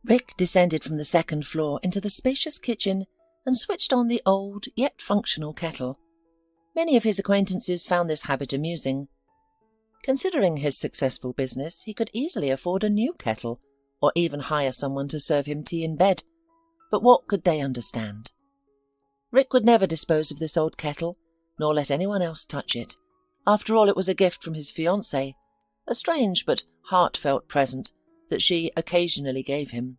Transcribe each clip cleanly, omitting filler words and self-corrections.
Rick descended from the second floor into the spacious kitchen and switched on the old yet functional kettle. Many of his acquaintances found this habit amusing. Considering his successful business, he could easily afford a new kettle, or even hire someone to serve him tea in bed. But what could they understand? Rick would never dispose of this old kettle, nor let anyone else touch it. After all, it was a gift from his fiancée, a strange but heartfelt present that she occasionally gave him.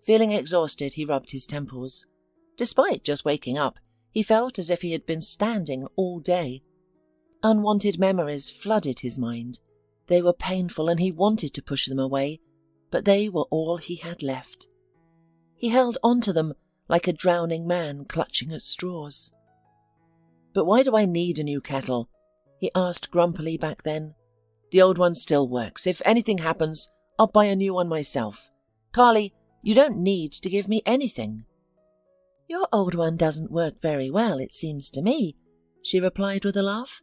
Feeling exhausted, he rubbed his temples. Despite just waking up, he felt as if he had been standing all day. Unwanted memories flooded his mind. They were painful, and he wanted to push them away, but they were all he had left. He held on to them like a drowning man clutching at straws. "But why do I need a new kettle?" he asked grumpily back then. "The old one still works. If anything happens, I'll buy a new one myself. Carly, you don't need to give me anything." "Your old one doesn't work very well, it seems to me," she replied with a laugh.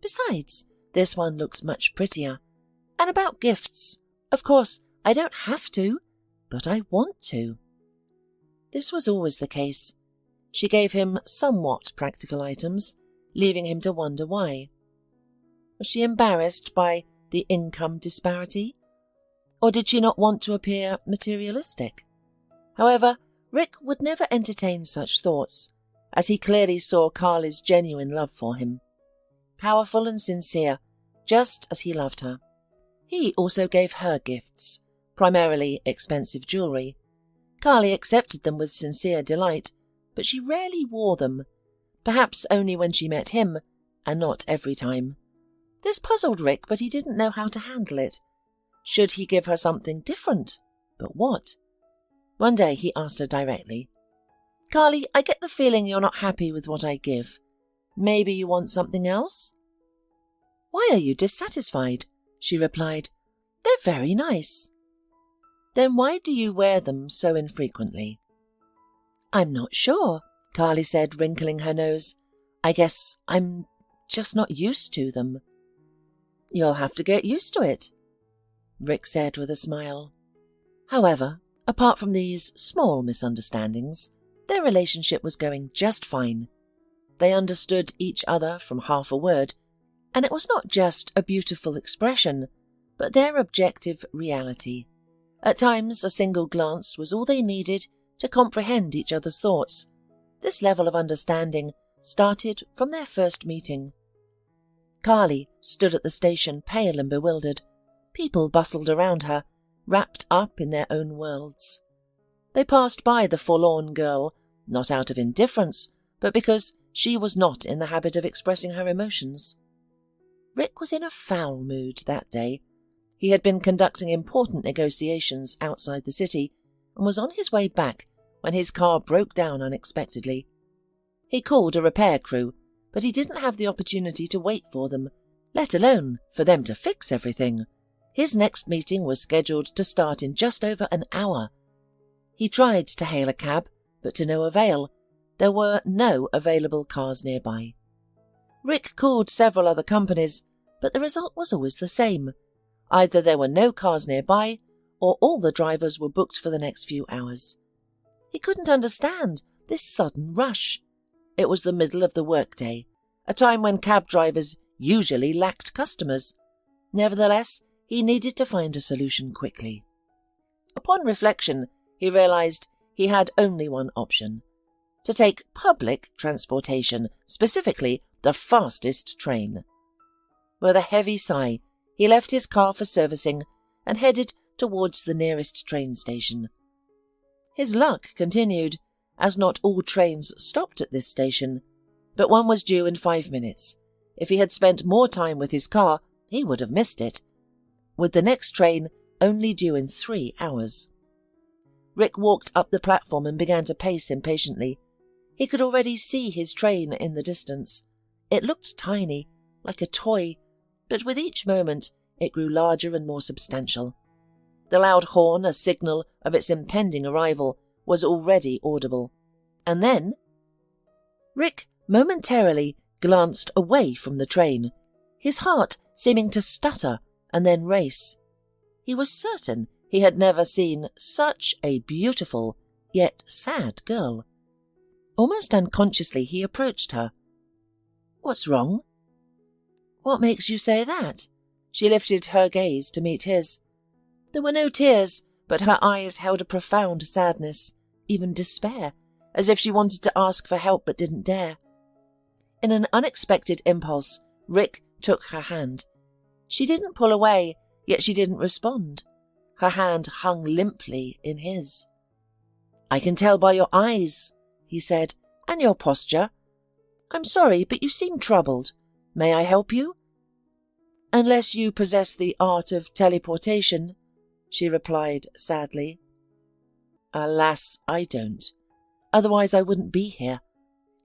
"Besides, this one looks much prettier. And about gifts, of course, I don't have to, but I want to." This was always the case. She gave him somewhat practical items, leaving him to wonder why. Was she embarrassed by the income disparity? Or did she not want to appear materialistic? However, Rick would never entertain such thoughts, as he clearly saw Carly's genuine love for him. Powerful and sincere, just as he loved her. He also gave her gifts, primarily expensive jewellery. Carly accepted them with sincere delight, but she rarely wore them, perhaps only when she met him, and not every time. This puzzled Rick, but he didn't know how to handle it. Should he give her something different? But what? One day he asked her directly, "Carly, I get the feeling you're not happy with what I give. Maybe you want something else?" "Why are you dissatisfied?" she replied. "They're very nice." "Then why do you wear them so infrequently?" "I'm not sure," Carly said, wrinkling her nose. "I guess I'm just not used to them." "You'll have to get used to it," Rick said with a smile. However, apart from these small misunderstandings, their relationship was going just fine. They understood each other from half a word, and it was not just a beautiful expression, but their objective reality. At times, a single glance was all they needed to comprehend each other's thoughts. This level of understanding started from their first meeting. Carly stood at the station, pale and bewildered. People bustled around her, wrapped up in their own worlds. They passed by the forlorn girl, not out of indifference, but because she was not in the habit of expressing her emotions. Rick was in a foul mood that day. He had been conducting important negotiations outside the city and was on his way back when his car broke down unexpectedly. He called a repair crew, but he didn't have the opportunity to wait for them, let alone for them to fix everything. His next meeting was scheduled to start in just over an hour. He tried to hail a cab, but to no avail. There were no available cars nearby. Rick called several other companies, but the result was always the same. Either there were no cars nearby, or all the drivers were booked for the next few hours. He couldn't understand this sudden rush. It was the middle of the workday, a time when cab drivers usually lacked customers. Nevertheless, he needed to find a solution quickly. Upon reflection, he realized he had only one option: to take public transportation, specifically the fastest train. With a heavy sigh, he left his car for servicing and headed towards the nearest train station. His luck continued, as not all trains stopped at this station, but one was due in 5 minutes. If he had spent more time with his car, he would have missed it, with the next train only due in 3 hours. Rick walked up the platform and began to pace impatiently. He could already see his train in the distance. It looked tiny, like a toy, but with each moment it grew larger and more substantial. The loud horn, a signal of its impending arrival, was already audible. And then Rick momentarily glanced away from the train, his heart seeming to stutter and then race. He was certain He had never seen such a beautiful, yet sad girl. Almost unconsciously he approached her. "What's wrong?" "What makes you say that?" She lifted her gaze to meet his. There were no tears, but her eyes held a profound sadness, even despair, as if she wanted to ask for help but didn't dare. In an unexpected impulse, Rick took her hand. She didn't pull away, yet she didn't respond. Her hand hung limply in his. "I can tell by your eyes," he said, "and your posture. I'm sorry, but you seem troubled. May I help you?" "Unless you possess the art of teleportation," she replied sadly. "Alas, I don't. Otherwise I wouldn't be here."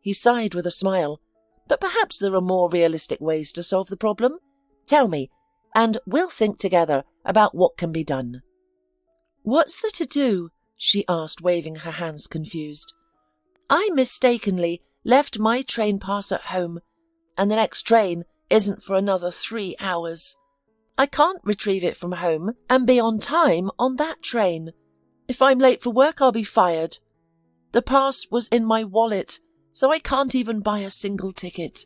He sighed with a smile. "But perhaps there are more realistic ways to solve the problem. Tell me, and we'll think together about what can be done." "What's there to do?" she asked, waving her hands confused. "I mistakenly left my train pass at home, and the next train isn't for another 3 hours. I can't retrieve it from home and be on time on that train. If I'm late for work, I'll be fired. The pass was in my wallet, so I can't even buy a single ticket."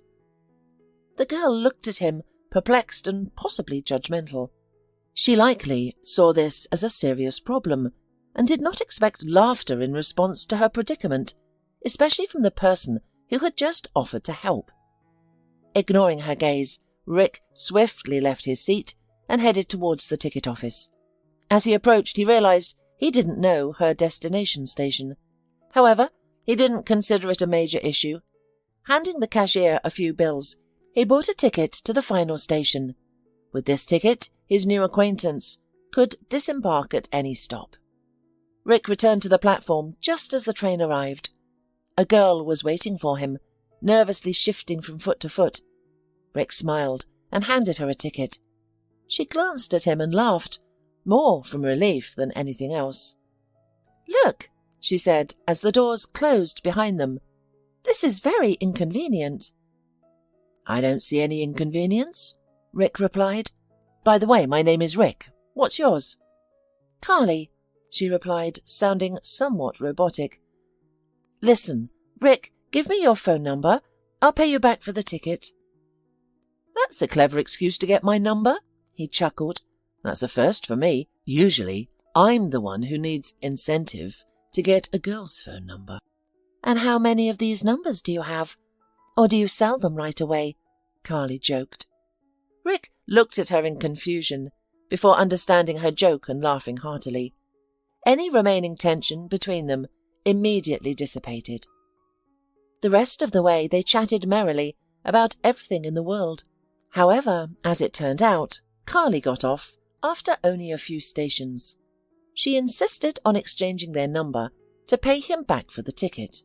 The girl looked at him, perplexed and possibly judgmental. She likely saw this as a serious problem, and did not expect laughter in response to her predicament, especially from the person who had just offered to help. Ignoring her gaze, Rick swiftly left his seat and headed towards the ticket office. As he approached, he realized he didn't know her destination station. However, he didn't consider it a major issue. Handing the cashier a few bills, he bought a ticket to the final station. With this ticket, his new acquaintance could disembark at any stop. Rick returned to the platform just as the train arrived. A girl was waiting for him, nervously shifting from foot to foot. Rick smiled and handed her a ticket. She glanced at him and laughed, more from relief than anything else. "Look," she said as the doors closed behind them. "This is very inconvenient." "I don't see any inconvenience," Rick replied. "By the way, my name is Rick. What's yours?" "Carly," she replied, sounding somewhat robotic. "Listen, Rick, give me your phone number. I'll pay you back for the ticket." "That's a clever excuse to get my number," he chuckled. "That's a first for me. Usually, I'm the one who needs incentive to get a girl's phone number." "And how many of these numbers do you have? Or do you sell them right away?" Carly joked. Rick looked at her in confusion, before understanding her joke and laughing heartily. Any remaining tension between them immediately dissipated. The rest of the way they chatted merrily about everything in the world. However, as it turned out, Carly got off after only a few stations. She insisted on exchanging their number to pay him back for the ticket.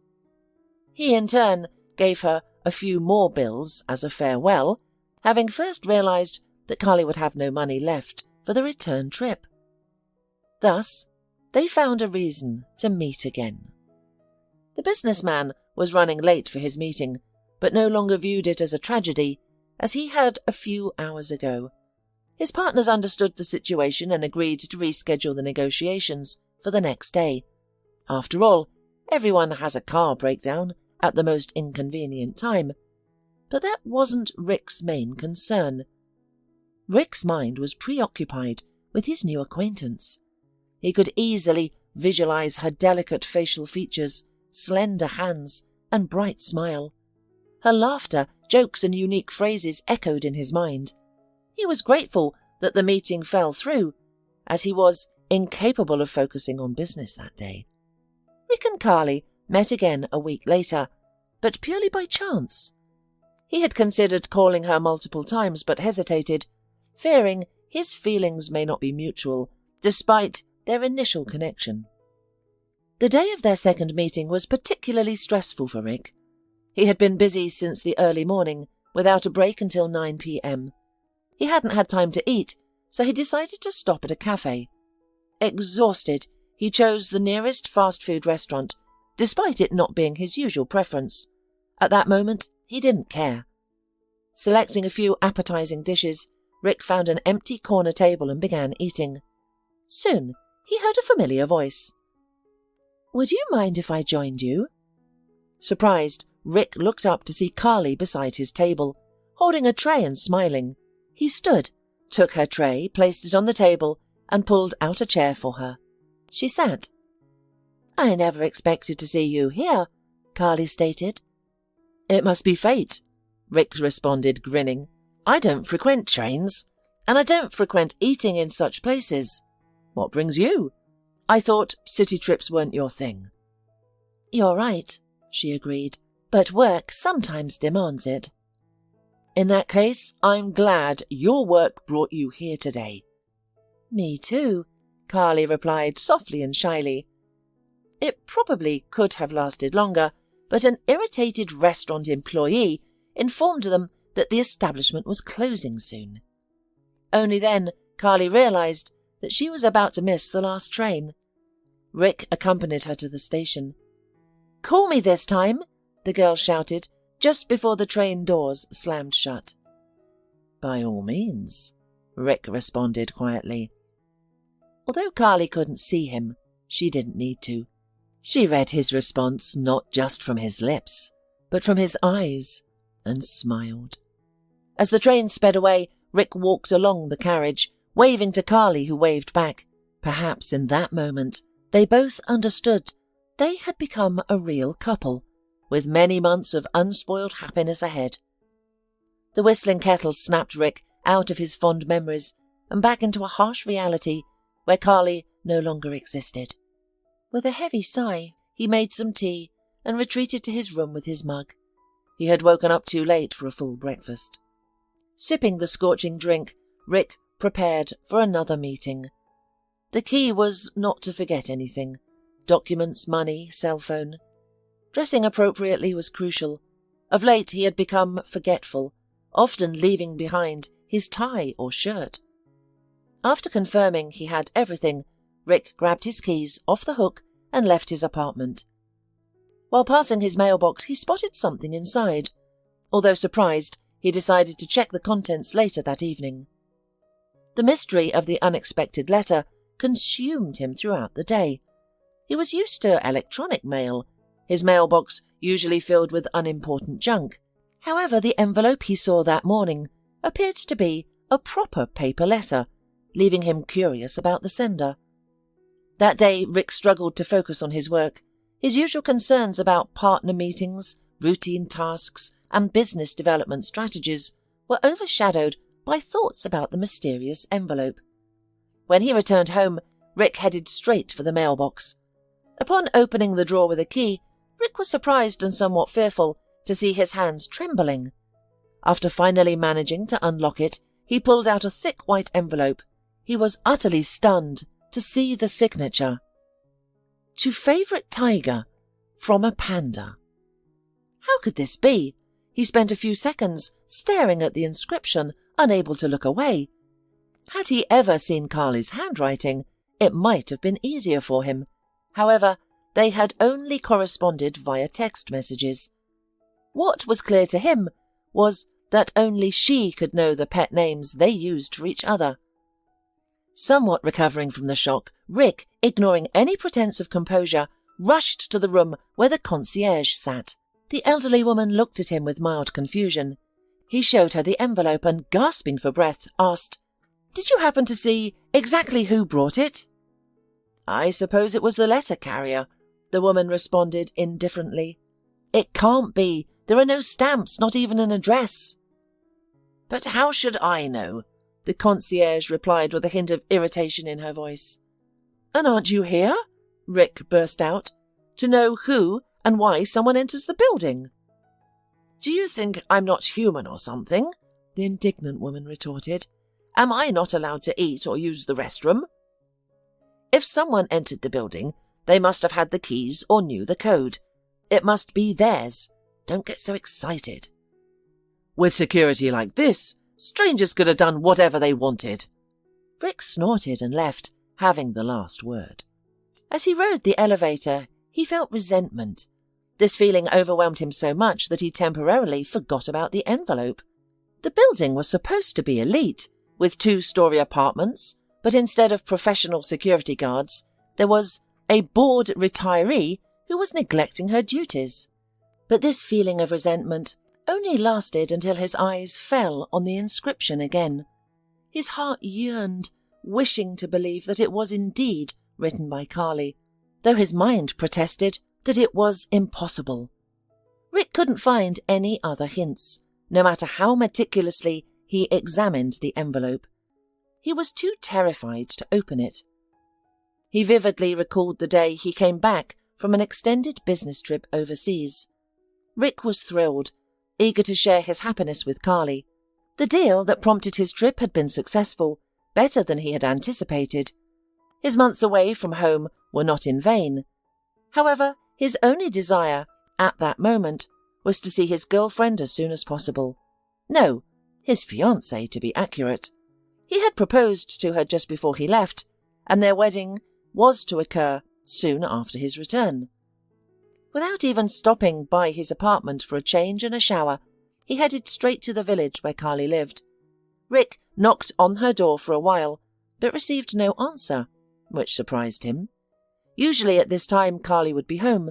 He, in turn, gave her a few more bills as a farewell, having first realized that Carly would have no money left for the return trip. Thus, they found a reason to meet again. The businessman was running late for his meeting, but no longer viewed it as a tragedy, as he had a few hours ago. His partners understood the situation and agreed to reschedule the negotiations for the next day. After all, everyone has a car breakdown at the most inconvenient time. But that wasn't Rick's main concern. Rick's mind was preoccupied with his new acquaintance. He could easily visualize her delicate facial features, slender hands, and bright smile. Her laughter, jokes, and unique phrases echoed in his mind. He was grateful that the meeting fell through, as he was incapable of focusing on business that day. Rick and Carly met again a week later, but purely by chance. He had considered calling her multiple times, but hesitated, fearing his feelings may not be mutual, despite their initial connection. The day of their second meeting was particularly stressful for Rick. He had been busy since the early morning, without a break until 9 p.m. He hadn't had time to eat, so he decided to stop at a cafe. Exhausted, he chose the nearest fast food restaurant, despite it not being his usual preference. At that moment, he didn't care. Selecting a few appetizing dishes, Rick found an empty corner table and began eating. Soon he heard a familiar voice. "Would you mind if I joined you?" Surprised, Rick looked up to see Carly beside his table, holding a tray and smiling. He stood, took her tray, placed it on the table, and pulled out a chair for her. She sat. "I never expected to see you here," Carly stated. "It must be fate," Rick responded, grinning. "I don't frequent trains, and I don't frequent eating in such places. What brings you? I thought city trips weren't your thing." "You're right," she agreed, "but work sometimes demands it." "In that case, I'm glad your work brought you here today." "Me too," Carly replied softly and shyly. It probably could have lasted longer, but an irritated restaurant employee informed them that the establishment was closing soon. Only then Carly realized that she was about to miss the last train. Rick accompanied her to the station. "Call me this time," the girl shouted, just before the train doors slammed shut. "By all means," Rick responded quietly. Although Carly couldn't see him, she didn't need to. She read his response not just from his lips, but from his eyes, and smiled. As the train sped away, Rick walked along the carriage, waving to Carly, who waved back. Perhaps in that moment they both understood they had become a real couple, with many months of unspoiled happiness ahead. The whistling kettle snapped Rick out of his fond memories and back into a harsh reality where Carly no longer existed. With a heavy sigh, he made some tea and retreated to his room with his mug. He had woken up too late for a full breakfast. Sipping the scorching drink, Rick prepared for another meeting. The key was not to forget anything: documents, money, cell phone. Dressing appropriately was crucial. Of late he had become forgetful, often leaving behind his tie or shirt. After confirming he had everything, Rick grabbed his keys off the hook and left his apartment. While passing his mailbox, he spotted something inside. Although surprised, he decided to check the contents later that evening. The mystery of the unexpected letter consumed him throughout the day. He was used to electronic mail, his mailbox usually filled with unimportant junk. However, the envelope he saw that morning appeared to be a proper paper letter, leaving him curious about the sender. That day, Rick struggled to focus on his work. His usual concerns about partner meetings, routine tasks, and business development strategies were overshadowed by thoughts about the mysterious envelope. When he returned home, Rick headed straight for the mailbox. Upon opening the drawer with a key, Rick was surprised and somewhat fearful to see his hands trembling. After finally managing to unlock it, he pulled out a thick white envelope. He was utterly stunned to see the signature. "To Favorite Tiger, from a Panda." How could this be? He spent a few seconds staring at the inscription, unable to look away. Had he ever seen Carly's handwriting, it might have been easier for him. However, they had only corresponded via text messages. What was clear to him was that only she could know the pet names they used for each other. Somewhat recovering from the shock, Rick, ignoring any pretense of composure, rushed to the room where the concierge sat. The elderly woman looked at him with mild confusion. He showed her the envelope and, gasping for breath, asked, "Did you happen to see exactly who brought it?" "I suppose it was the letter carrier," the woman responded indifferently. "It can't be. There are no stamps, not even an address." "But how should I know?" the concierge replied with a hint of irritation in her voice. "And aren't you here?" Rick burst out. "To know who and why someone enters the building." "Do you think I'm not human or something?" the indignant woman retorted. "Am I not allowed to eat or use the restroom? If someone entered the building, they must have had the keys or knew the code. It must be theirs. Don't get so excited. With security like this, strangers could have done whatever they wanted." Rick snorted and left, having the last word. As he rode the elevator, he felt resentment. This feeling overwhelmed him so much that he temporarily forgot about the envelope. The building was supposed to be elite, with 2-story apartments, but instead of professional security guards, there was a bored retiree who was neglecting her duties. But this feeling of resentment only lasted until his eyes fell on the inscription again. His heart yearned, wishing to believe that it was indeed written by Carly, though his mind protested that it was impossible. Rick couldn't find any other hints, no matter how meticulously he examined the envelope. He was too terrified to open it. He vividly recalled the day he came back from an extended business trip overseas. Rick was thrilled, eager to share his happiness with Carly. The deal that prompted his trip had been successful, better than he had anticipated. His months away from home were not in vain. However, his only desire, at that moment, was to see his girlfriend as soon as possible. No, his fiancée, to be accurate. He had proposed to her just before he left, and their wedding was to occur soon after his return. Without even stopping by his apartment for a change and a shower, he headed straight to the village where Carly lived. Rick knocked on her door for a while, but received no answer, which surprised him. Usually at this time Carly would be home.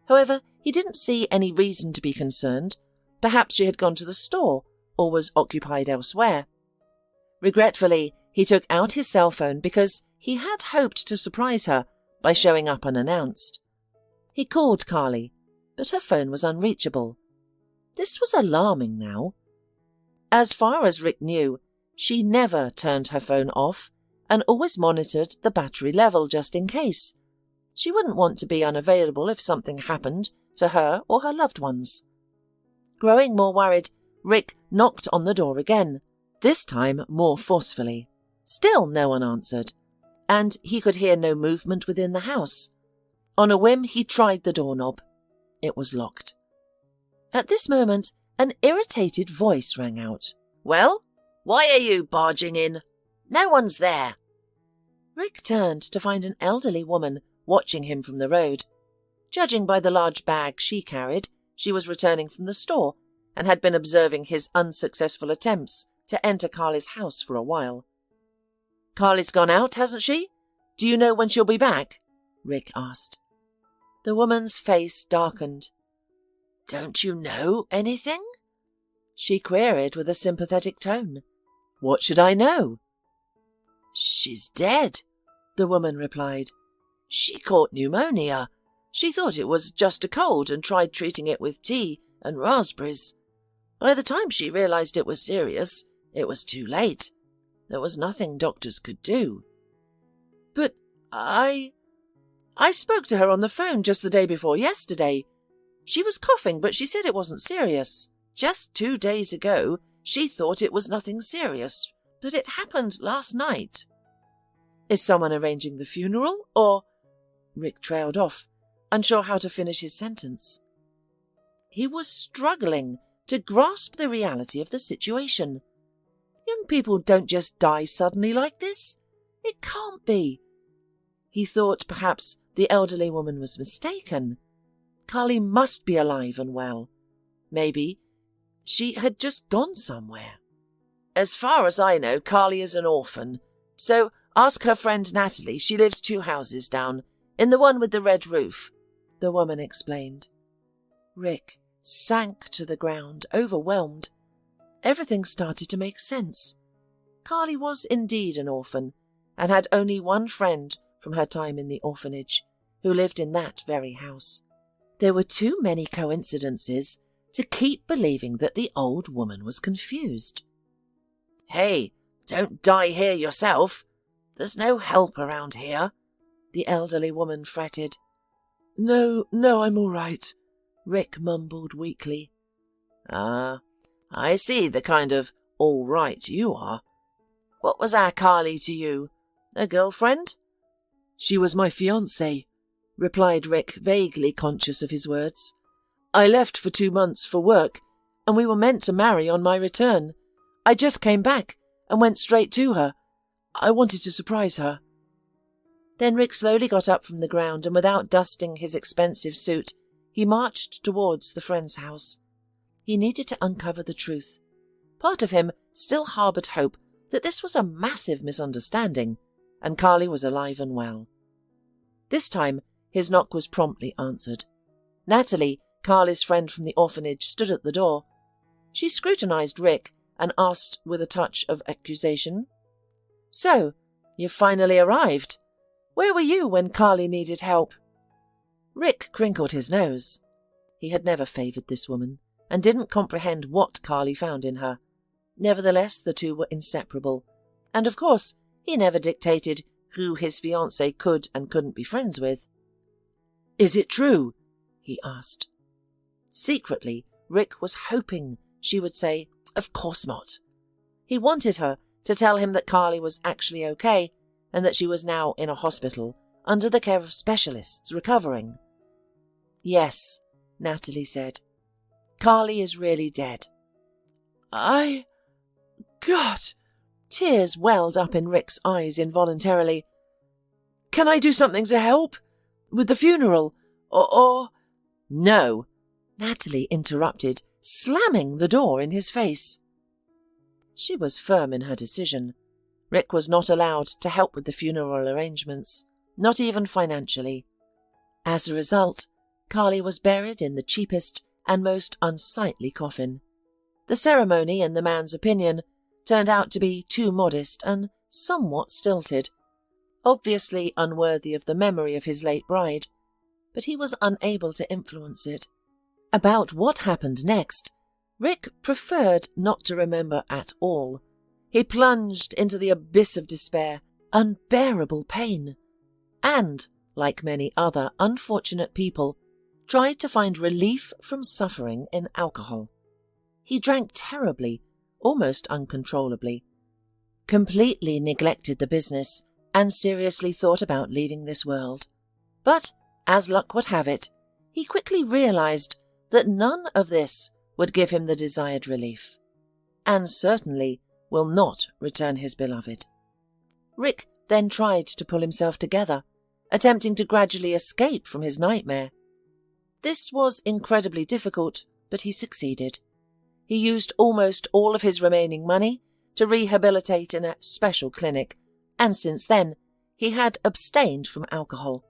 However, he didn't see any reason to be concerned. Perhaps she had gone to the store or was occupied elsewhere. Regretfully, he took out his cell phone because he had hoped to surprise her by showing up unannounced. He called Carly, but her phone was unreachable. This was alarming now. As far as Rick knew, she never turned her phone off and always monitored the battery level just in case. She wouldn't want to be unavailable if something happened to her or her loved ones. Growing more worried, Rick knocked on the door again, this time more forcefully. Still no one answered, and he could hear no movement within the house. On a whim, he tried the doorknob. It was locked. At this moment, an irritated voice rang out. "Well, why are you barging in? No one's there." Rick turned to find an elderly woman watching him from the road. Judging by the large bag she carried, she was returning from the store and had been observing his unsuccessful attempts to enter Carly's house for a while. "Carly's gone out, hasn't she? Do you know when she'll be back?" Rick asked. The woman's face darkened. "Don't you know anything?" she queried with a sympathetic tone. "What should I know?" "She's dead," the woman replied. "She caught pneumonia. She thought it was just a cold and tried treating it with tea and raspberries. By the time she realized it was serious, it was too late. There was nothing doctors could do." "But I spoke to her on the phone just the day before yesterday. She was coughing, but she said it wasn't serious. Just 2 days ago, she thought it was nothing serious, but it happened last night." "Is someone arranging the funeral, or—" Rick trailed off, unsure how to finish his sentence. He was struggling to grasp the reality of the situation. Young people don't just die suddenly like this. It can't be. He thought perhaps the elderly woman was mistaken. Carly must be alive and well. Maybe she had just gone somewhere. "As far as I know, Carly is an orphan, so ask her friend Natalie. She lives 2 houses down, in the one with the red roof," the woman explained. Rick sank to the ground, overwhelmed. Everything started to make sense. Carly was indeed an orphan, and had only one friend from her time in the orphanage, who lived in that very house. There were too many coincidences to keep believing that the old woman was confused. "Hey, don't die here yourself. There's no help around here," the elderly woman fretted. No, I'm all right," Rick mumbled weakly. "Ah, I see the kind of all right you are. What was our Carly to you? A girlfriend?" "She was my fiancée," replied Rick, vaguely conscious of his words. "I left for 2 months for work, and we were meant to marry on my return. I just came back and went straight to her. I wanted to surprise her." Then Rick slowly got up from the ground, and without dusting his expensive suit, he marched towards the friend's house. He needed to uncover the truth. Part of him still harboured hope that this was a massive misunderstanding, and Carly was alive and well. This time, his knock was promptly answered. Natalie, Carly's friend from the orphanage, stood at the door. She scrutinized Rick and asked with a touch of accusation, "So, you've finally arrived. Where were you when Carly needed help?" Rick crinkled his nose. He had never favoured this woman, and didn't comprehend what Carly found in her. Nevertheless, the two were inseparable, and of course he never dictated who his fiancée could and couldn't be friends with. "Is it true?" he asked. Secretly, Rick was hoping she would say, "Of course not." He wanted her to tell him that Carly was actually okay, and that she was now in a hospital under the care of specialists recovering. "Yes," Natalie said. "Carly is really dead." God! Tears welled up in Rick's eyes involuntarily. "Can I do something to help? With the funeral? Or... "No," Natalie interrupted, slamming the door in his face. She was firm in her decision. Rick was not allowed to help with the funeral arrangements, not even financially. As a result, Carly was buried in the cheapest and most unsightly coffin. The ceremony, in the man's opinion, turned out to be too modest and somewhat stilted, obviously unworthy of the memory of his late bride, but he was unable to influence it. About what happened next, Rick preferred not to remember at all. He plunged into the abyss of despair, unbearable pain, and, like many other unfortunate people, tried to find relief from suffering in alcohol. He drank terribly, almost uncontrollably, completely neglected the business, and seriously thought about leaving this world. But, as luck would have it, he quickly realized that none of this would give him the desired relief, and certainly will not return his beloved. Rick then tried to pull himself together, attempting to gradually escape from his nightmare. This was incredibly difficult, but he succeeded. He used almost all of his remaining money to rehabilitate in a special clinic, and since then he had abstained from alcohol.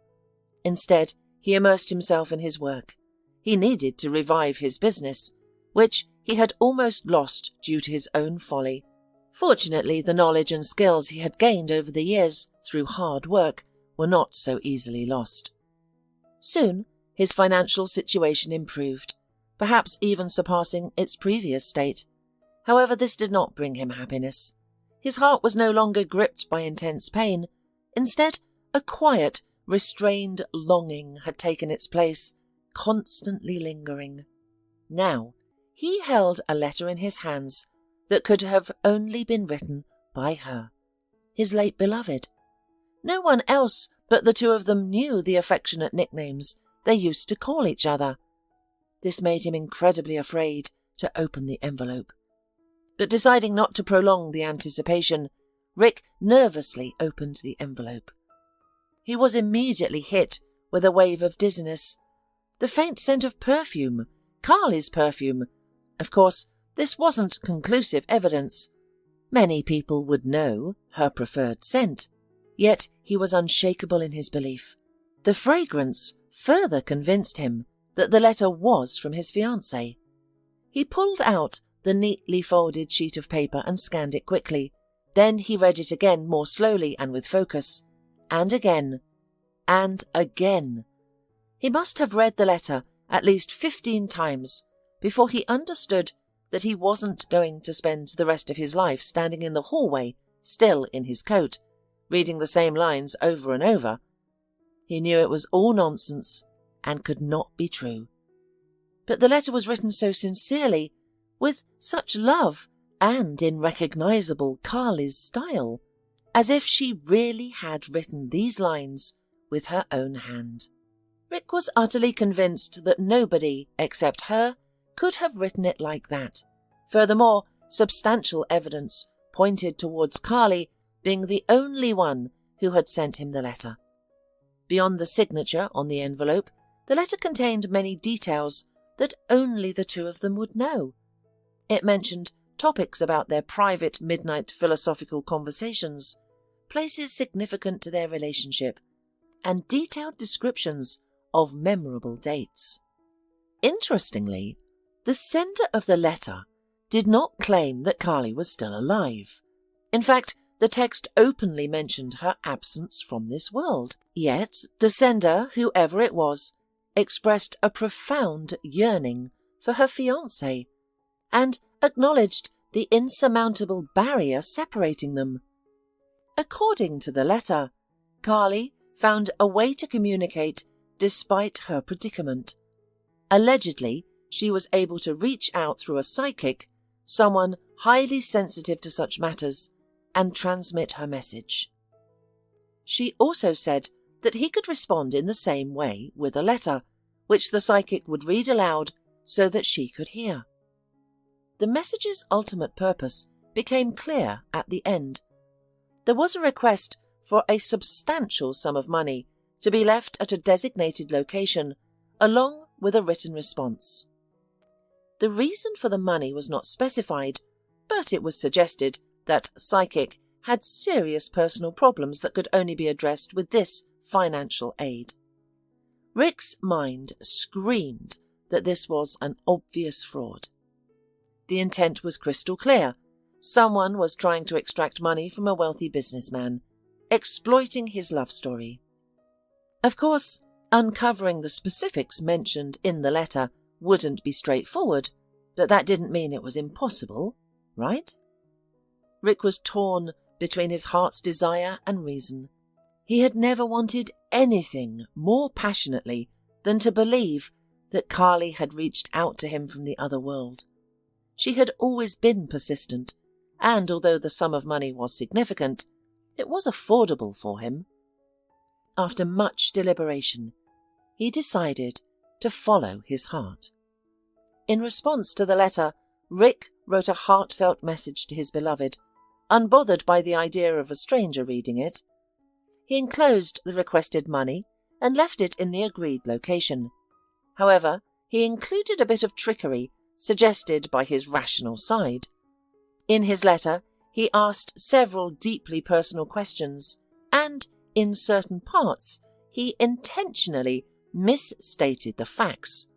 Instead, he immersed himself in his work. He needed to revive his business, which he had almost lost due to his own folly. Fortunately, the knowledge and skills he had gained over the years through hard work were not so easily lost. Soon, his financial situation improved, perhaps even surpassing its previous state. However, this did not bring him happiness. His heart was no longer gripped by intense pain. Instead, a quiet, restrained longing had taken its place, constantly lingering. Now, he held a letter in his hands that could have only been written by her, his late beloved. No one else but the two of them knew the affectionate nicknames they used to call each other. This made him incredibly afraid to open the envelope. But deciding not to prolong the anticipation, Rick nervously opened the envelope. He was immediately hit with a wave of dizziness. The faint scent of perfume, Carly's perfume. Of course, this wasn't conclusive evidence. Many people would know her preferred scent, yet he was unshakable in his belief. The fragrance further convinced him that the letter was from his fiancée. He pulled out the neatly folded sheet of paper and scanned it quickly. Then he read it again, more slowly and with focus. And again. And again. He must have read the letter at least 15 times before he understood that he wasn't going to spend the rest of his life standing in the hallway, still in his coat, reading the same lines over and over. He knew it was all nonsense and could not be true. But the letter was written so sincerely, with such love, and in recognizable Carly's style, as if she really had written these lines with her own hand. Rick was utterly convinced that nobody except her could have written it like that. Furthermore, substantial evidence pointed towards Carly being the only one who had sent him the letter. Beyond the signature on the envelope, the letter contained many details that only the two of them would know. It mentioned topics about their private midnight philosophical conversations, places significant to their relationship, and detailed descriptions of memorable dates. Interestingly, the sender of the letter did not claim that Carly was still alive. In fact, the text openly mentioned her absence from this world. Yet, the sender, whoever it was, expressed a profound yearning for her fiancé and acknowledged the insurmountable barrier separating them. According to the letter, Carly found a way to communicate despite her predicament. Allegedly, she was able to reach out through a psychic, someone highly sensitive to such matters, and transmit her message. She also said that he could respond in the same way with a letter, which the psychic would read aloud so that she could hear. The message's ultimate purpose became clear at the end. There was a request for a substantial sum of money to be left at a designated location, along with a written response. The reason for the money was not specified, but it was suggested that Psychic had serious personal problems that could only be addressed with this financial aid. Rick's mind screamed that this was an obvious fraud. The intent was crystal clear. Someone was trying to extract money from a wealthy businessman, exploiting his love story. Of course, uncovering the specifics mentioned in the letter wouldn't be straightforward, but that didn't mean it was impossible, right? Rick was torn between his heart's desire and reason. He had never wanted anything more passionately than to believe that Carly had reached out to him from the other world. She had always been persistent, and although the sum of money was significant, it was affordable for him. After much deliberation, he decided to follow his heart. In response to the letter, Rick wrote a heartfelt message to his beloved, unbothered by the idea of a stranger reading it. He enclosed the requested money and left it in the agreed location. However, he included a bit of trickery suggested by his rational side. In his letter, he asked several deeply personal questions, and in certain parts, he intentionally misstated the facts.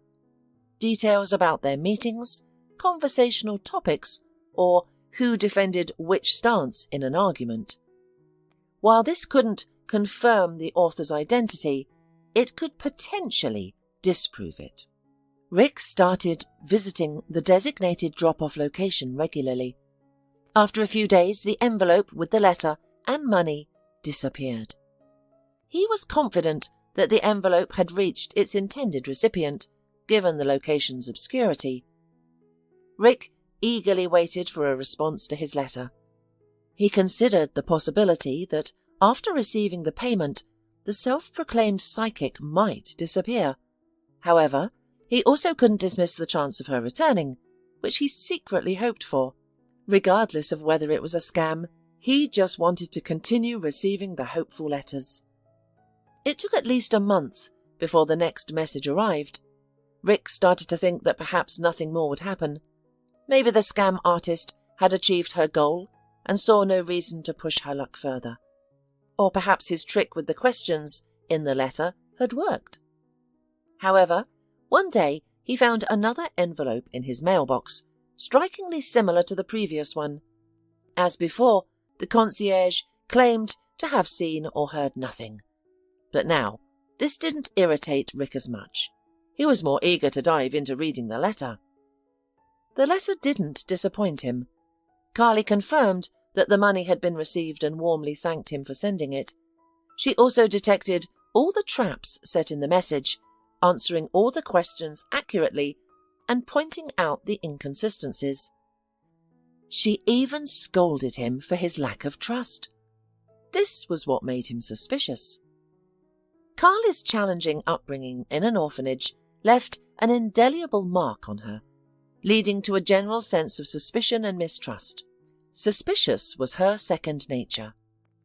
Details about their meetings, conversational topics, or who defended which stance in an argument. While this couldn't confirm the author's identity, it could potentially disprove it. Rick started visiting the designated drop-off location regularly. After a few days, the envelope with the letter and money disappeared. He was confident that the envelope had reached its intended recipient, given the location's obscurity. Rick eagerly waited for a response to his letter. He considered the possibility that, after receiving the payment, the self-proclaimed psychic might disappear. However, he also couldn't dismiss the chance of her returning, which he secretly hoped for. Regardless of whether it was a scam, he just wanted to continue receiving the hopeful letters. It took at least a month before the next message arrived. Rick started to think that perhaps nothing more would happen. Maybe the scam artist had achieved her goal and saw no reason to push her luck further. Or perhaps his trick with the questions in the letter had worked. However, one day he found another envelope in his mailbox, strikingly similar to the previous one. As before, the concierge claimed to have seen or heard nothing. But now, this didn't irritate Rick as much. He was more eager to dive into reading the letter. The letter didn't disappoint him. Carly confirmed that the money had been received and warmly thanked him for sending it. She also detected all the traps set in the message, answering all the questions accurately and pointing out the inconsistencies. She even scolded him for his lack of trust. This was what made him suspicious. Carly's challenging upbringing in an orphanage left an indelible mark on her, leading to a general sense of suspicion and mistrust. Suspicious was her second nature.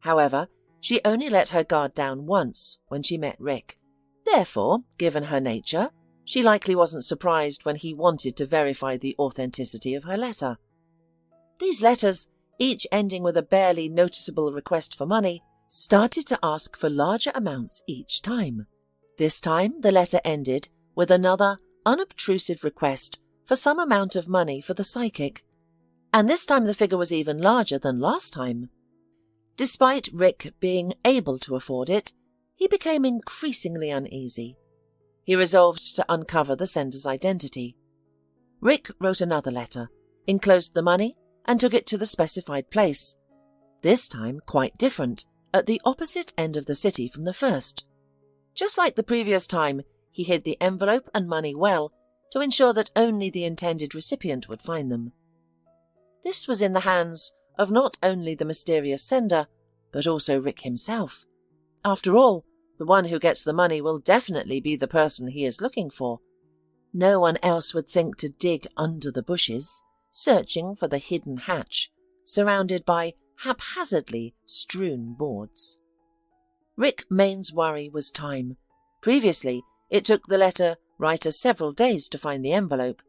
However, she only let her guard down once when she met Rick. Therefore, given her nature, she likely wasn't surprised when he wanted to verify the authenticity of her letter. These letters each ending with a barely noticeable request for money, started to ask for larger amounts each time. This time the letter ended with another unobtrusive request for some amount of money for the psychic, and this time the figure was even larger than last time. Despite Rick being able to afford it, he became increasingly uneasy. He resolved to uncover the sender's identity. Rick wrote another letter, enclosed the money, and took it to the specified place. This time quite different, at the opposite end of the city from the first. Just like the previous time, he hid the envelope and money well to ensure that only the intended recipient would find them. This was in the hands of not only the mysterious sender, but also Rick himself. After all, the one who gets the money will definitely be the person he is looking for. No one else would think to dig under the bushes, searching for the hidden hatch, surrounded by haphazardly strewn boards. Rick Main's worry was time. Previously, it took the letter writer several days to find the envelope.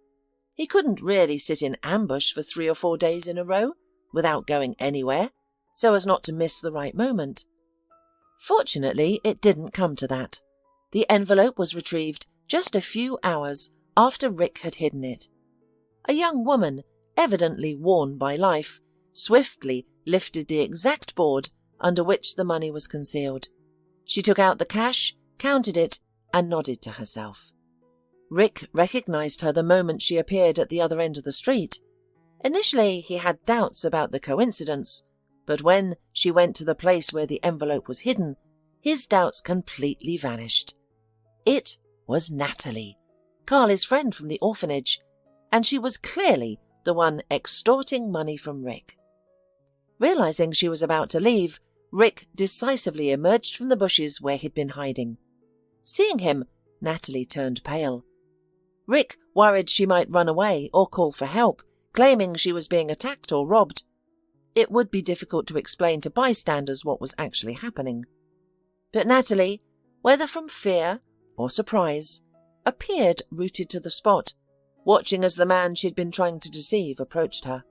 He couldn't really sit in ambush for 3 or 4 days in a row without going anywhere, so as not to miss the right moment. Fortunately, it didn't come to that. The envelope was retrieved just a few hours after Rick had hidden it. A young woman, evidently worn by life, swiftly lifted the exact board under which the money was concealed. She took out the cash, counted it, and nodded to herself. Rick recognized her the moment she appeared at the other end of the street. Initially, he had doubts about the coincidence, but when she went to the place where the envelope was hidden, his doubts completely vanished. It was Natalie, Carly's friend from the orphanage, and she was clearly the one extorting money from Rick. Realizing she was about to leave, Rick decisively emerged from the bushes where he'd been hiding. Seeing him, Natalie turned pale. Rick worried she might run away or call for help, claiming she was being attacked or robbed. It would be difficult to explain to bystanders what was actually happening. But Natalie, whether from fear or surprise, appeared rooted to the spot, watching as the man she'd been trying to deceive approached her.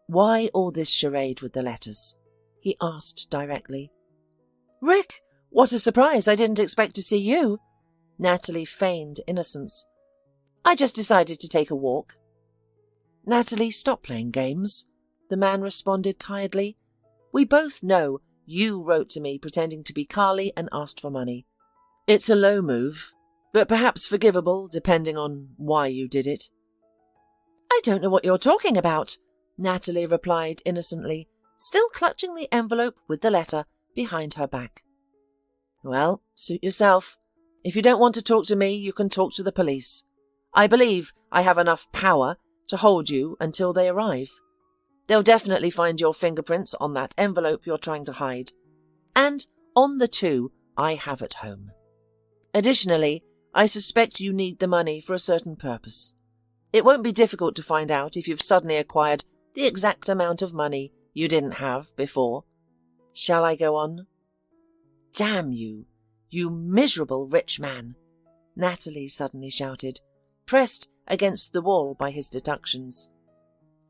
"Why all this charade with the letters?" he asked directly. "Rick, what a surprise! I didn't expect to see you." Natalie feigned innocence. "I just decided to take a walk." "Natalie, stop playing games," the man responded tiredly. "We both know you wrote to me pretending to be Carly and asked for money. It's a low move, but perhaps forgivable depending on why you did it." "I don't know what you're talking about," Natalie replied innocently, still clutching the envelope with the letter behind her back. "Well, suit yourself. If you don't want to talk to me, you can talk to the police. I believe I have enough power to hold you until they arrive. They'll definitely find your fingerprints on that envelope you're trying to hide, and on the 2 I have at home. Additionally, I suspect you need the money for a certain purpose. It won't be difficult to find out if you've suddenly acquired the exact amount of money you didn't have before. Shall I go on?" "Damn you, you miserable rich man!" Natalie suddenly shouted, pressed against the wall by his deductions.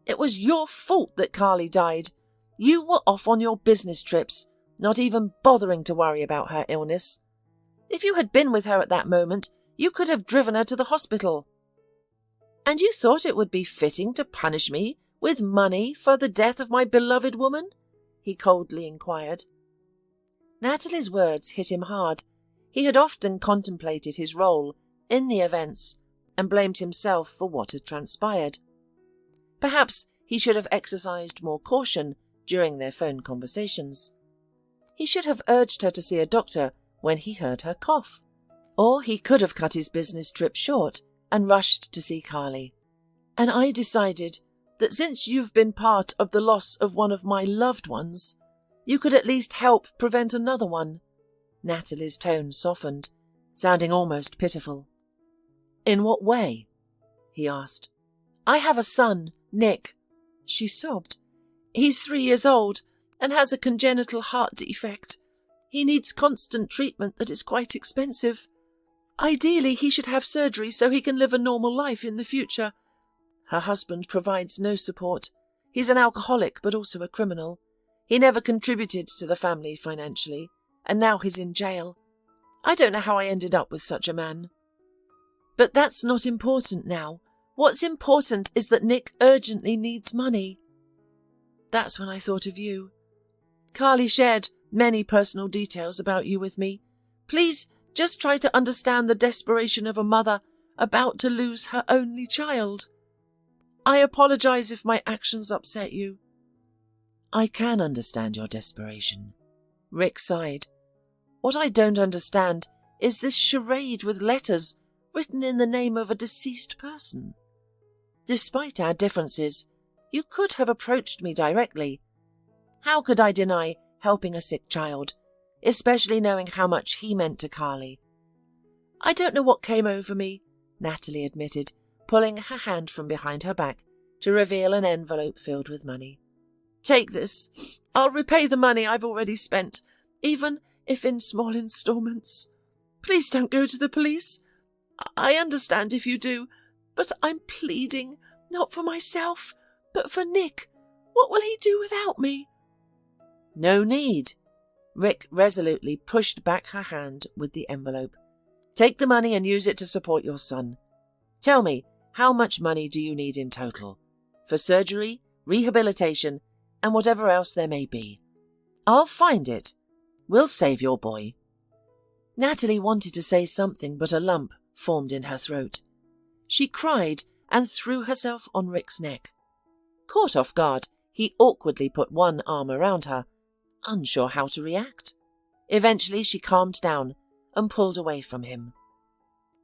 "It was your fault that Carly died. You were off on your business trips, not even bothering to worry about her illness. If you had been with her at that moment, you could have driven her to the hospital. And you thought it would be fitting to punish me with money for the death of my beloved woman?" he coldly inquired. Natalie's words hit him hard. He had often contemplated his role in the events and blamed himself for what had transpired. Perhaps he should have exercised more caution during their phone conversations. He should have urged her to see a doctor when he heard her cough. Or he could have cut his business trip short and rushed to see Carly. "And I decided that since you've been part of the loss of one of my loved ones, you could at least help prevent another one." Natalie's tone softened, sounding almost pitiful. "In what way?" he asked. "I have a son, Nick," she sobbed. "He's 3 years old and has a congenital heart defect. He needs constant treatment that is quite expensive. Ideally, he should have surgery so he can live a normal life in the future. Her husband provides no support. He's an alcoholic, but also a criminal. He never contributed to the family financially, and now he's in jail. I don't know how I ended up with such a man. But that's not important now. What's important is that Nick urgently needs money. That's when I thought of you. Carly shared many personal details about you with me. Please just try to understand the desperation of a mother about to lose her only child. I apologize if my actions upset you. I can understand your desperation. Rick sighed. What I don't understand is this charade with letters written in the name of a deceased person. Despite our differences, you could have approached me directly. How could I deny helping a sick child, especially knowing how much he meant to Carly? I don't know what came over me, Natalie admitted, pulling her hand from behind her back to reveal an envelope filled with money. Take this. I'll repay the money I've already spent, even if in small installments. Please don't go to the police. I understand if you do, but I'm pleading, not for myself, but for Nick. What will he do without me? No need. Rick resolutely pushed back her hand with the envelope. Take the money and use it to support your son. Tell me, how much money do you need in total? For surgery, rehabilitation, and whatever else there may be. I'll find it. We'll save your boy. Natalie wanted to say something, but a lump formed in her throat. She cried and threw herself on Rick's neck. Caught off guard, he awkwardly put one arm around her, unsure how to react. Eventually she calmed down and pulled away from him.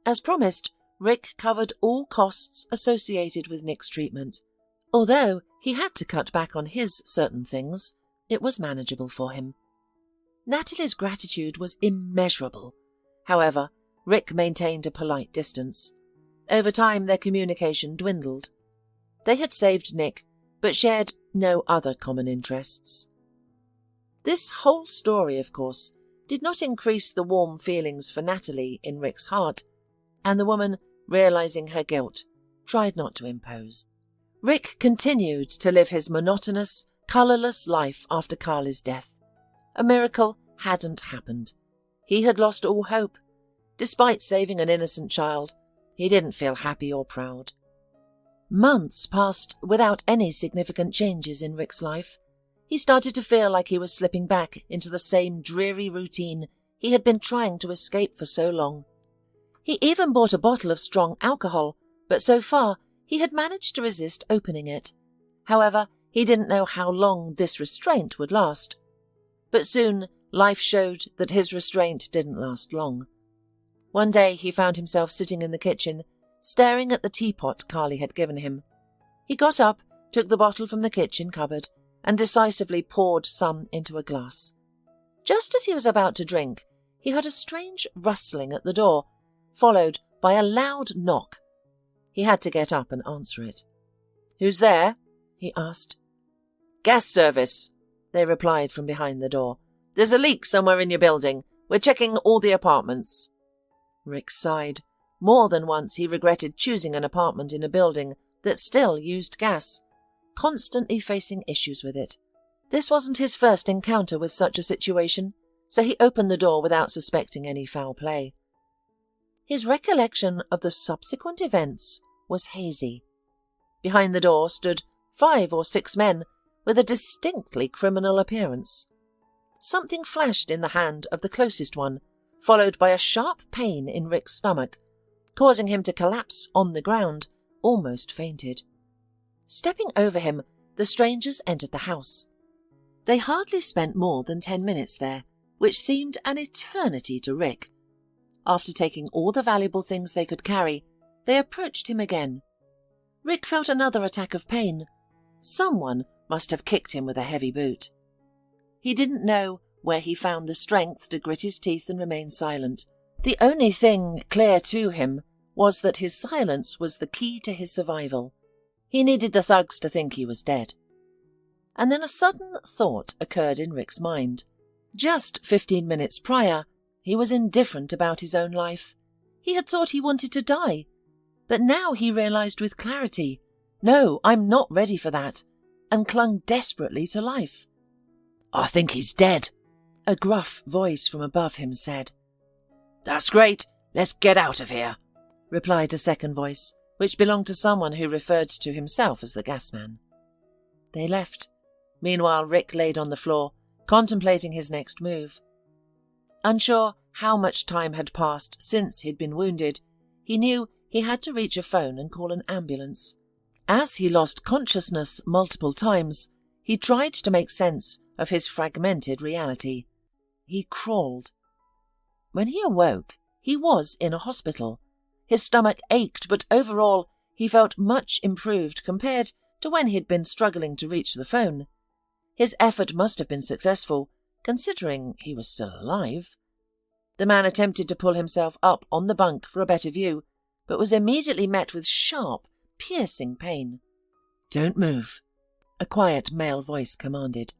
As promised, Rick covered all costs associated with Nick's treatment. Although he had to cut back on his certain things, it was manageable for him. Natalie's gratitude was immeasurable. However, Rick maintained a polite distance. Over time, their communication dwindled. They had saved Nick, but shared no other common interests. This whole story, of course, did not increase the warm feelings for Natalie in Rick's heart, and the woman, realizing her guilt, tried not to impose. Rick continued to live his monotonous, colourless life after Carly's death. A miracle hadn't happened. He had lost all hope. Despite saving an innocent child, he didn't feel happy or proud. Months passed without any significant changes in Rick's life. He started to feel like he was slipping back into the same dreary routine he had been trying to escape for so long. He even bought a bottle of strong alcohol, but so far he had managed to resist opening it. However, he didn't know how long this restraint would last. But soon life showed that his restraint didn't last long. One day he found himself sitting in the kitchen, staring at the teapot Carly had given him. He got up, took the bottle from the kitchen cupboard, and decisively poured some into a glass. Just as he was about to drink, he heard a strange rustling at the door, followed by a loud knock. He had to get up and answer it. "Who's there?" he asked. "Gas service," they replied from behind the door. "There's a leak somewhere in your building. We're checking all the apartments." Rick sighed. More than once he regretted choosing an apartment in a building that still used gas, constantly facing issues with it. This wasn't his first encounter with such a situation, so he opened the door without suspecting any foul play. His recollection of the subsequent events was hazy. Behind the door stood 5 or 6 men with a distinctly criminal appearance. Something flashed in the hand of the closest one, followed by a sharp pain in Rick's stomach, causing him to collapse on the ground, almost fainted. Stepping over him, the strangers entered the house. They hardly spent more than 10 minutes there, which seemed an eternity to Rick. After taking all the valuable things they could carry, they approached him again. Rick felt another attack of pain. Someone must have kicked him with a heavy boot. He didn't know where he found the strength to grit his teeth and remain silent. The only thing clear to him was that his silence was the key to his survival. He needed the thugs to think he was dead. And then a sudden thought occurred in Rick's mind. Just 15 minutes prior, he was indifferent about his own life. He had thought he wanted to die. But now he realized with clarity, no, I'm not ready for that. and clung desperately to life. "I think he's dead," a gruff voice from above him said. "That's great. Let's get out of here," replied a second voice, which belonged to someone who referred to himself as the gasman. They left. Meanwhile, Rick laid on the floor, contemplating his next move. Unsure how much time had passed since he'd been wounded, he knew he had to reach a phone and call an ambulance. As he lost consciousness multiple times, he tried to make sense of his fragmented reality. He crawled. When he awoke, he was in a hospital. His stomach ached, but overall he felt much improved compared to when he'd been struggling to reach the phone. His effort must have been successful, considering he was still alive. The man attempted to pull himself up on the bunk for a better view, but was immediately met with sharp, piercing pain. "Don't move," a quiet male voice commanded.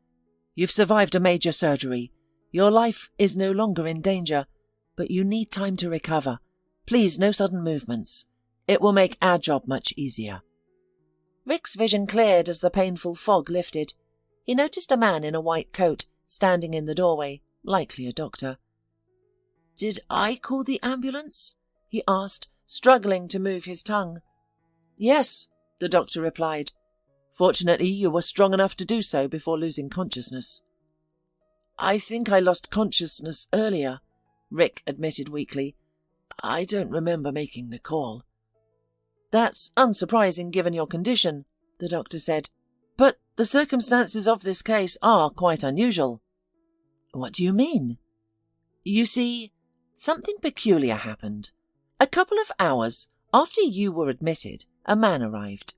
"You've survived a major surgery. Your life is no longer in danger, but you need time to recover. Please, no sudden movements. It will make our job much easier." Rick's vision cleared as the painful fog lifted. He noticed a man in a white coat standing in the doorway, likely a doctor. "Did I call the ambulance?" he asked, struggling to move his tongue. "Yes," the doctor replied. "Fortunately, you were strong enough to do so before losing consciousness." "I think I lost consciousness earlier," Rick admitted weakly. "I don't remember making the call." "That's unsurprising given your condition," the doctor said. "But the circumstances of this case are quite unusual." "What do you mean?" "You see, something peculiar happened. A couple of hours after you were admitted, a man arrived.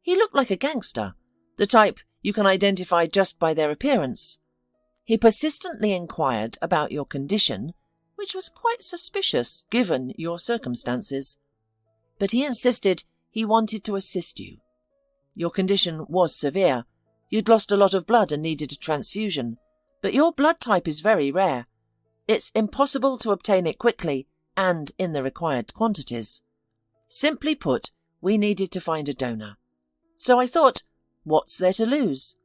He looked like a gangster, the type you can identify just by their appearance. He persistently inquired about your condition, which was quite suspicious given your circumstances. But he insisted he wanted to assist you. Your condition was severe. You'd lost a lot of blood and needed a transfusion, but your blood type is very rare. It's impossible to obtain it quickly and in the required quantities. Simply put, we needed to find a donor. So I thought, what's there to lose?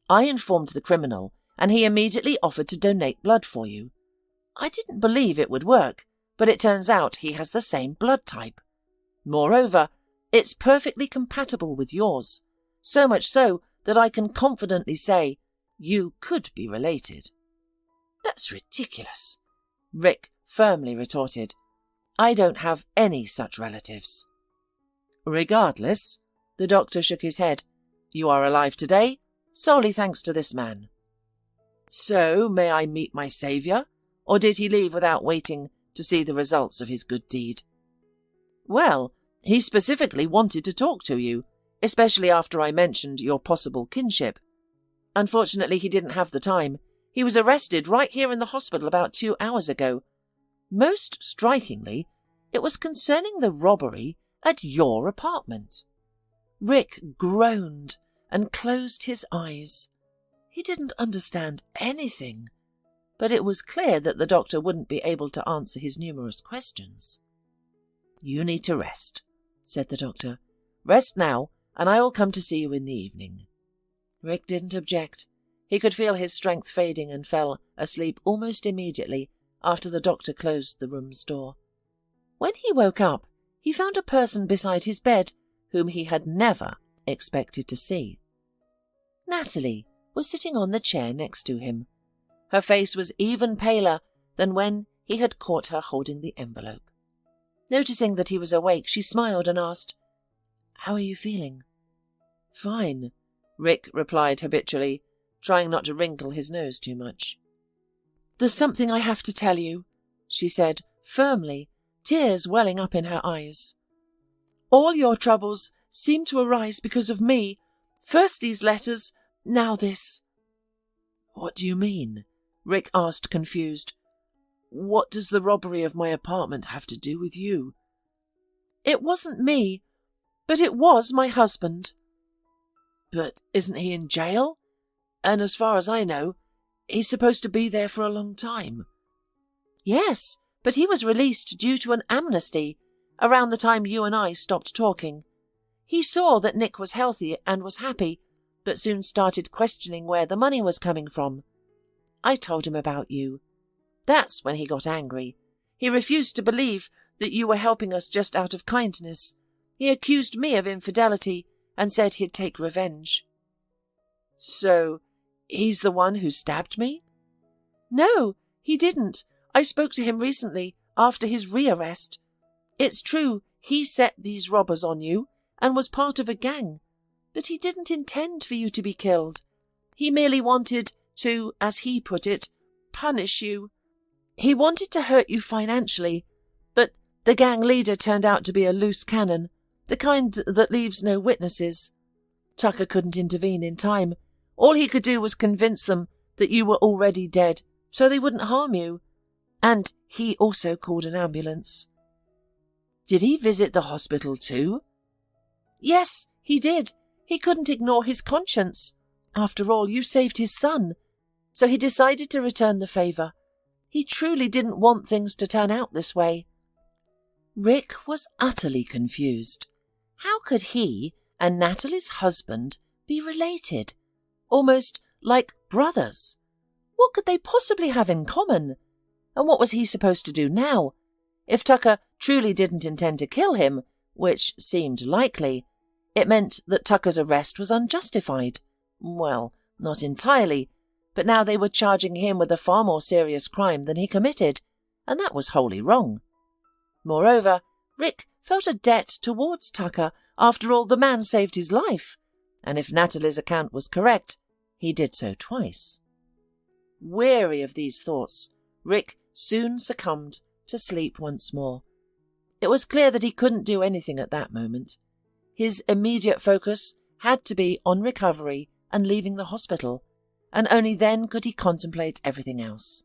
I informed the criminal, and he immediately offered to donate blood for you. I didn't believe it would work, but it turns out he has the same blood type. Moreover, it's perfectly compatible with yours, so much so that I can confidently say you could be related." "That's ridiculous," Rick firmly retorted. "I don't have any such relatives." "Regardless," the doctor shook his head, "you are alive today, solely thanks to this man." "So, may I meet my saviour, or did he leave without waiting to see the results of his good deed?" "Well, he specifically wanted to talk to you, especially after I mentioned your possible kinship. Unfortunately, he didn't have the time. He was arrested right here in the hospital about 2 hours ago. Most strikingly, it was concerning the robbery at your apartment." Rick groaned and closed his eyes. He didn't understand anything, but it was clear that the doctor wouldn't be able to answer his numerous questions. "You need to rest," said the doctor. "Rest now, and I will come to see you in the evening." Rick didn't object. He could feel his strength fading and fell asleep almost immediately after the doctor closed the room's door. When he woke up, he found a person beside his bed whom he had never expected to see. Natalie was sitting on the chair next to him. Her face was even paler than when he had caught her holding the envelope. Noticing that he was awake, she smiled and asked, "How are you feeling?" "Fine," Rick replied habitually, trying not to wrinkle his nose too much. "There's something I have to tell you," she said firmly, tears welling up in her eyes. "All your troubles seem to arise because of me. First these letters, now this." "What do you mean?" Rick asked, confused. "What does the robbery of my apartment have to do with you?" "It wasn't me, but it was my husband." "But isn't he in jail? And as far as I know, he's supposed to be there for a long time." "Yes, but he was released due to an amnesty around the time you and I stopped talking. He saw that Nick was healthy and was happy, but soon started questioning where the money was coming from. I told him about you. That's when he got angry. He refused to believe that you were helping us just out of kindness. He accused me of infidelity and said he'd take revenge." "So, he's the one who stabbed me?" "No, he didn't. I spoke to him recently, after his rearrest. It's true, he set these robbers on you and was part of a gang, but he didn't intend for you to be killed. He merely wanted to, as he put it, punish you. He wanted to hurt you financially, but the gang leader turned out to be a loose cannon, the kind that leaves no witnesses. Tucker couldn't intervene in time. All he could do was convince them that you were already dead, so they wouldn't harm you. And he also called an ambulance." "Did he visit the hospital too?" "Yes, he did. He couldn't ignore his conscience. After all, you saved his son. So he decided to return the favour. He truly didn't want things to turn out this way." Rick was utterly confused. How could he and Natalie's husband be related? Almost like brothers. What could they possibly have in common? And what was he supposed to do now? If Tucker truly didn't intend to kill him, which seemed likely, it meant that Tucker's arrest was unjustified. Well, not entirely, but now they were charging him with a far more serious crime than he committed, and that was wholly wrong. Moreover, Rick felt a debt towards Tucker. After all, the man saved his life, and if Natalie's account was correct, he did so twice. Weary of these thoughts, Rick soon succumbed to sleep once more. It was clear that he couldn't do anything at that moment. His immediate focus had to be on recovery and leaving the hospital, and only then could he contemplate everything else.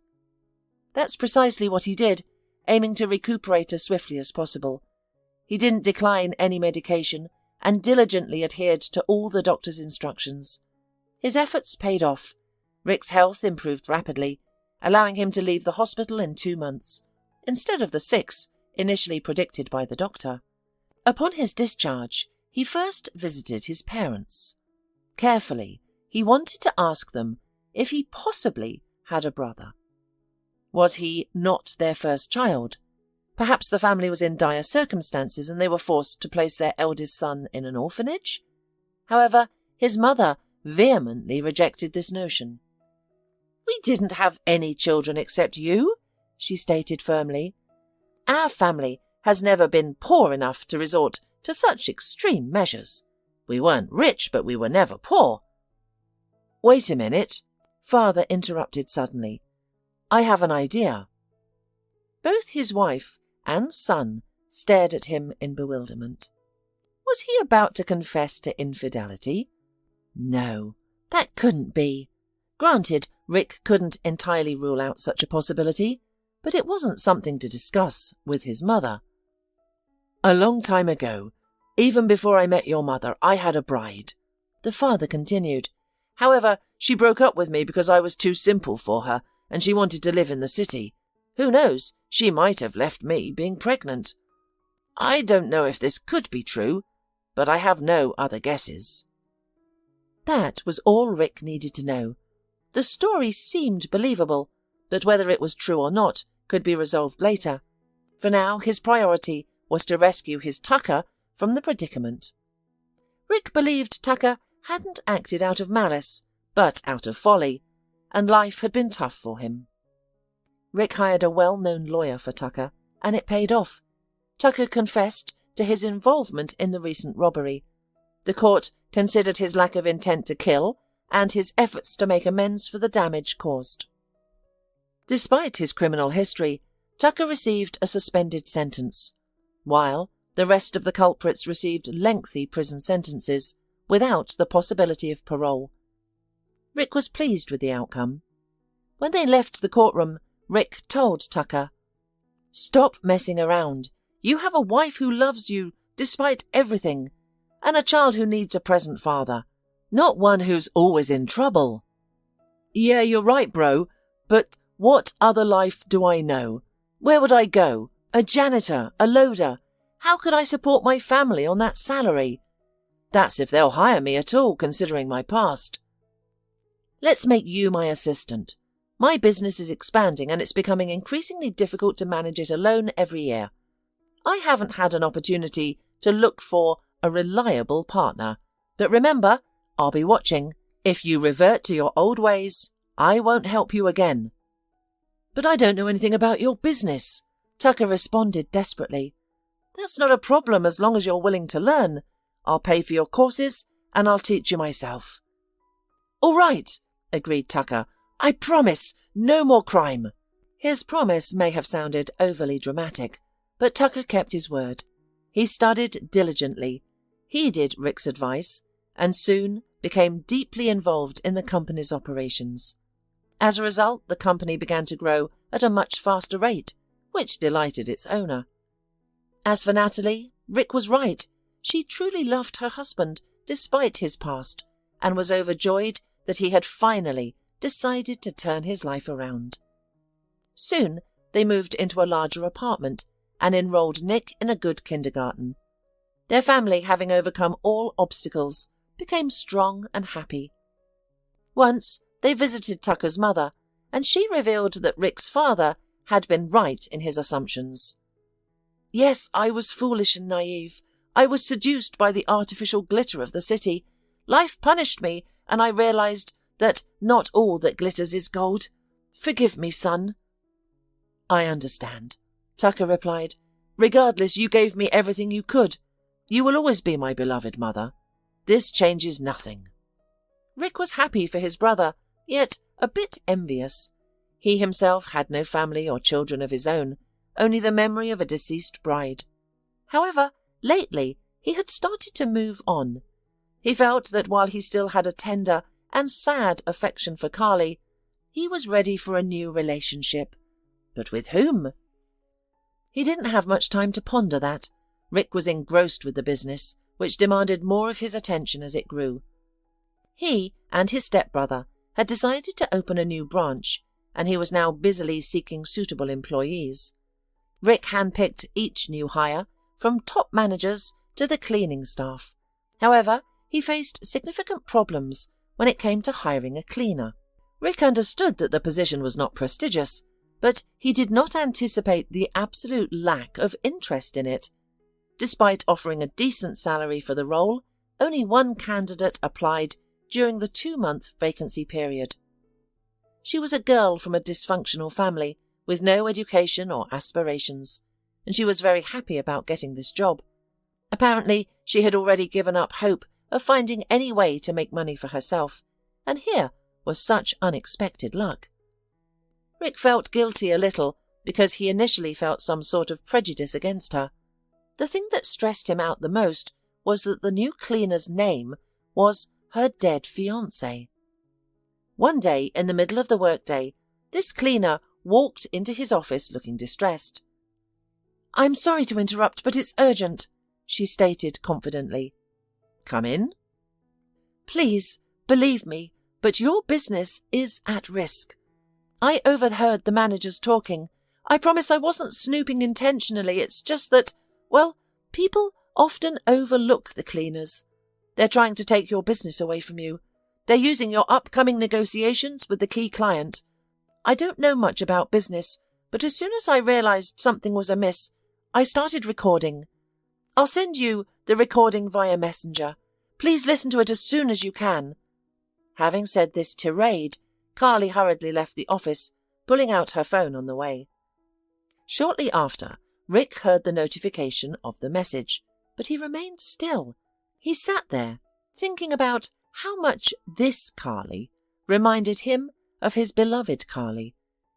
That's precisely what he did, aiming to recuperate as swiftly as possible. He didn't decline any medication and diligently adhered to all the doctor's instructions. His efforts paid off. Rick's health improved rapidly, allowing him to leave the hospital in 2 months, instead of the 6 initially predicted by the doctor. Upon his discharge, he first visited his parents. Carefully, he wanted to ask them if he possibly had a brother. Was he not their first child? Perhaps the family was in dire circumstances and they were forced to place their eldest son in an orphanage? However, his mother vehemently rejected this notion. "We didn't have any children except you," she stated firmly. "Our family has never been poor enough to resort to such extreme measures. We weren't rich, but we were never poor." "Wait a minute," Father interrupted suddenly. "I have an idea." Both his wife and son stared at him in bewilderment. Was he about to confess to infidelity? No, that couldn't be. Granted, Rick couldn't entirely rule out such a possibility, but it wasn't something to discuss with his mother. "A long time ago, even before I met your mother, I had a bride," the father continued. "However, she broke up with me because I was too simple for her, and she wanted to live in the city. Who knows, she might have left me being pregnant. I don't know if this could be true, but I have no other guesses." That was all Rick needed to know. The story seemed believable, but whether it was true or not could be resolved later. For now, his priority was to rescue his Tucker from the predicament. Rick believed Tucker hadn't acted out of malice, but out of folly, and life had been tough for him. Rick hired a well-known lawyer for Tucker, and it paid off. Tucker confessed to his involvement in the recent robbery. The court considered his lack of intent to kill and his efforts to make amends for the damage caused. Despite his criminal history, Tucker received a suspended sentence, while the rest of the culprits received lengthy prison sentences without the possibility of parole. Rick was pleased with the outcome. When they left the courtroom, Rick told Tucker, "Stop messing around. You have a wife who loves you despite everything, and a child who needs a present father, not one who's always in trouble." "Yeah, you're right, bro, but what other life do I know? Where would I go? A janitor, a loader? How could I support my family on that salary? That's if they'll hire me at all, considering my past. Let's make you my assistant. My business is expanding and it's becoming increasingly difficult to manage it alone every year. I haven't had an opportunity to look for a reliable partner. But remember, I'll be watching. If you revert to your old ways, I won't help you again. But I don't know anything about your business, Tucker responded desperately. That's not a problem as long as you're willing to learn. I'll pay for your courses and I'll teach you myself. All right, agreed Tucker. I promise, no more crime. His promise may have sounded overly dramatic, but Tucker kept his word. He studied diligently, heeded Rick's advice, and soon became deeply involved in the company's operations. As a result, the company began to grow at a much faster rate, which delighted its owner. As for Natalie, Rick was right. She truly loved her husband, despite his past, and was overjoyed that he had finally decided to turn his life around. Soon, they moved into a larger apartment and enrolled Nick in a good kindergarten. Their family, having overcome all obstacles, became strong and happy. Once, they visited Tucker's mother, and she revealed that Rick's father had been right in his assumptions. Yes, I was foolish and naive. I was seduced by the artificial glitter of the city. Life punished me, and I realized that not all that glitters is gold. Forgive me, son. I understand, Tucker replied. Regardless, you gave me everything you could. You will always be my beloved mother. This changes nothing. Rick was happy for his brother, yet a bit envious. He himself had no family or children of his own, only the memory of a deceased bride. However, lately he had started to move on. He felt that while he still had a tender and sad affection for Carly, he was ready for a new relationship. But with whom? He didn't have much time to ponder that. Rick was engrossed with the business, which demanded more of his attention as it grew. He and his stepbrother had decided to open a new branch, and he was now busily seeking suitable employees. Rick handpicked each new hire, from top managers to the cleaning staff. However, he faced significant problems when it came to hiring a cleaner. Rick understood that the position was not prestigious, but he did not anticipate the absolute lack of interest in it. Despite offering a decent salary for the role, only one candidate applied during the 2-month vacancy period. She was a girl from a dysfunctional family with no education or aspirations, and she was very happy about getting this job. Apparently, she had already given up hope of finding any way to make money for herself, and here was such unexpected luck. Rick felt guilty a little because he initially felt some sort of prejudice against her. The thing that stressed him out the most was that the new cleaner's name was her dead fiancé. One day, in the middle of the workday, this cleaner walked into his office looking distressed. "I'm sorry to interrupt, but it's urgent," she stated confidently. "Come in." "Please, believe me, but your business is at risk. I overheard the managers talking. I promise I wasn't snooping intentionally, it's just that, well, people often overlook the cleaners. They're trying to take your business away from you. They're using your upcoming negotiations with the key client. I don't know much about business, but as soon as I realized something was amiss, I started recording. I'll send you the recording via messenger. Please listen to it as soon as you can." Having said this tirade, Carly hurriedly left the office, pulling out her phone on the way. Shortly after, Rick heard the notification of the message, but he remained still. He sat there, thinking about how much this Carly reminded him of his beloved Carly,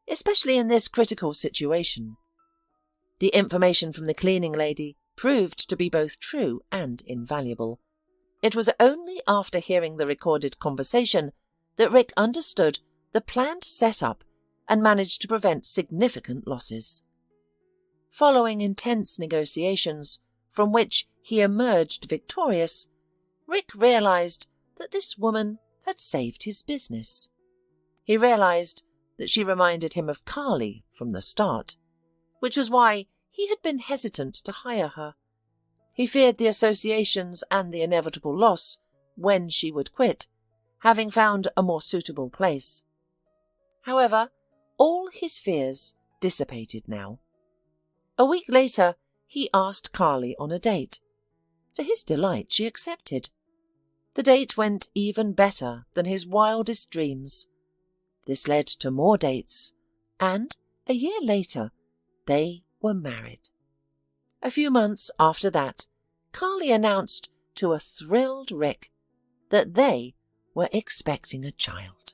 especially in this critical situation. The information from the cleaning lady proved to be both true and invaluable. It was only after hearing the recorded conversation that Rick understood the planned setup and managed to prevent significant losses. Following intense negotiations, from which he emerged victorious, Rick realized that this woman had saved his business. He realized that she reminded him of Carly from the start, which was why he had been hesitant to hire her. He feared the associations and the inevitable loss when she would quit, having found a more suitable place. However, all his fears dissipated now. A week later, he asked Carly on a date. To his delight, she accepted. The date went even better than his wildest dreams. This led to more dates, and a year later, they were married. A few months after that, Carly announced to a thrilled Rick that they were expecting a child.